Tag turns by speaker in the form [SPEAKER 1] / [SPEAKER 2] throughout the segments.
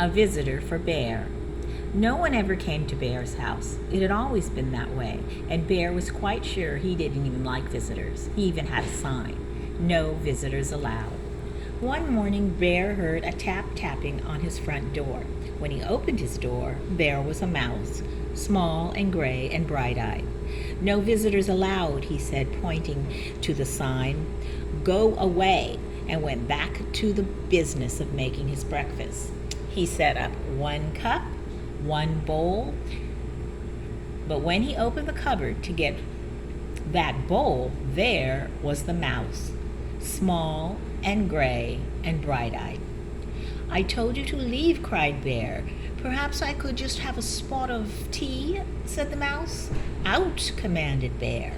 [SPEAKER 1] A visitor for Bear. No one ever came to Bear's house. It had always been that way, and Bear was quite sure he didn't even like visitors. He even had a sign, "No visitors allowed." One morning, Bear heard a tapping on his front door. When he opened his door, there was a mouse, small and gray and bright-eyed. "No visitors allowed," he said, pointing to the sign. "Go away," and went back to the business of making his breakfast. He set up 1 cup, 1 bowl, but when he opened the cupboard to get that bowl, there was the mouse, small and gray and bright-eyed. "I told you to leave," cried Bear. "Perhaps I could just have a spot of tea," said the mouse. "Out," commanded Bear.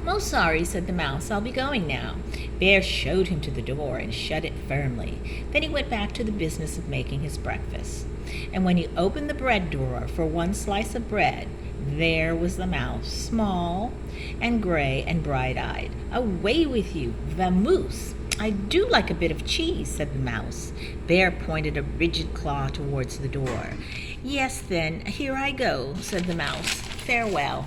[SPEAKER 1] "Most sorry," said the mouse. "I'll be going now." Bear showed him to the door and shut it firmly. Then he went back to the business of making his breakfast. And when he opened the bread drawer for 1 slice of bread, there was the mouse, small and gray and bright-eyed. "Away with you, vamoose! I do like a bit of cheese," said the mouse. Bear pointed a rigid claw towards the door. "Yes, then, here I go," said the mouse. "Farewell,"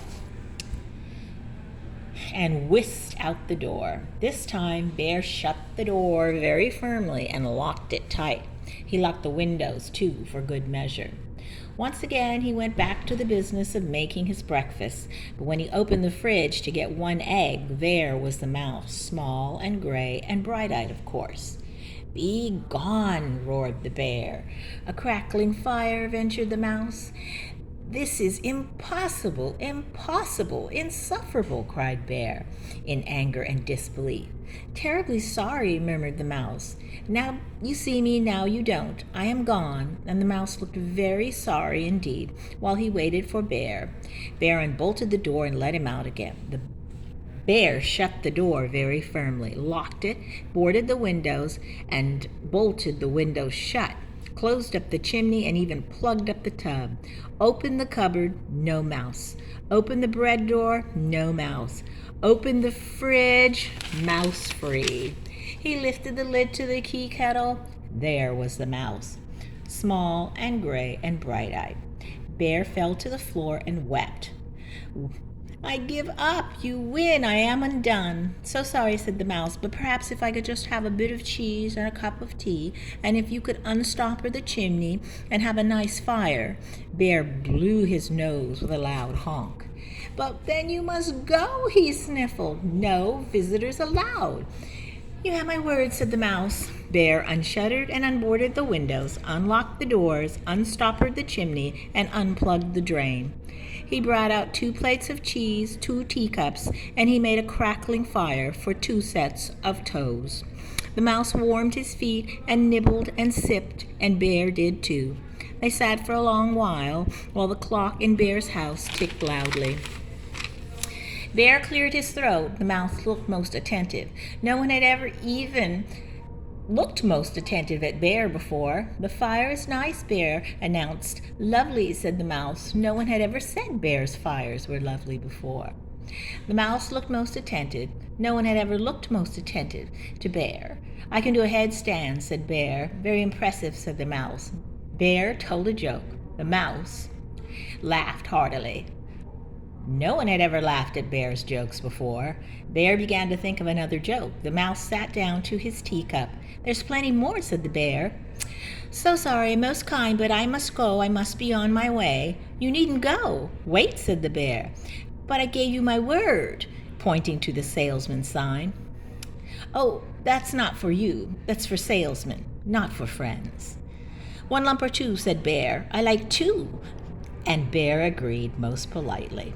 [SPEAKER 1] and whisked out the door. This time Bear shut the door very firmly and locked it tight. He locked the windows, too, for good measure. Once again he went back to the business of making his breakfast, but when he opened the fridge to get 1 egg, there was the mouse, small and gray and bright-eyed, of course. "Be gone," roared the bear. "A crackling fire," ventured the mouse. "This is impossible, impossible, insufferable," cried Bear, in anger and disbelief. "Terribly sorry," murmured the mouse. "Now you see me, now you don't. I am gone." And the mouse looked very sorry indeed while he waited for Bear. Bear unbolted the door and let him out again. The bear shut the door very firmly, locked it, boarded the windows, and bolted the windows shut, closed up the chimney, and even plugged up the tub. Opened the cupboard, no mouse. Opened the bread drawer, no mouse. Opened the fridge, mouse free. He lifted the lid to the tea kettle. There was the mouse, small and gray and bright-eyed. Bear fell to the floor and wept. "I give up. You win. I am undone." "So sorry," said the mouse, "but perhaps if I could just have a bit of cheese and a cup of tea, and if you could unstopper the chimney and have a nice fire." Bear blew his nose with a loud honk. "But then you must go," he sniffled. "No visitors allowed." "You have my word," said the mouse. Bear unshuttered and unboarded the windows, unlocked the doors, unstoppered the chimney, and unplugged the drain. He brought out 2 plates of cheese, 2 teacups, and he made a crackling fire for 2 sets of toes. The mouse warmed his feet and nibbled and sipped, and Bear did too. They sat for a long while the clock in Bear's house ticked loudly. Bear cleared his throat. The mouse looked most attentive. No one had ever even looked most attentive at Bear before. "The fire is nice," Bear announced. "Lovely," said the mouse. No one had ever said Bear's fires were lovely before. The mouse looked most attentive. No one had ever looked most attentive to Bear. "I can do a headstand," said Bear. "Very impressive," said the mouse. Bear told a joke. The mouse laughed heartily. No one had ever laughed at Bear's jokes before. Bear began to think of another joke. The mouse sat down to his teacup. "There's plenty more," said the bear. "So sorry, most kind, but I must go. I must be on my way." "You needn't go." "Wait," said the bear. "But I gave you my word," pointing to the salesman's sign. "Oh, that's not for you. That's for salesmen, not for friends." "1 lump or 2, said Bear. "I like 2." And Bear agreed most politely.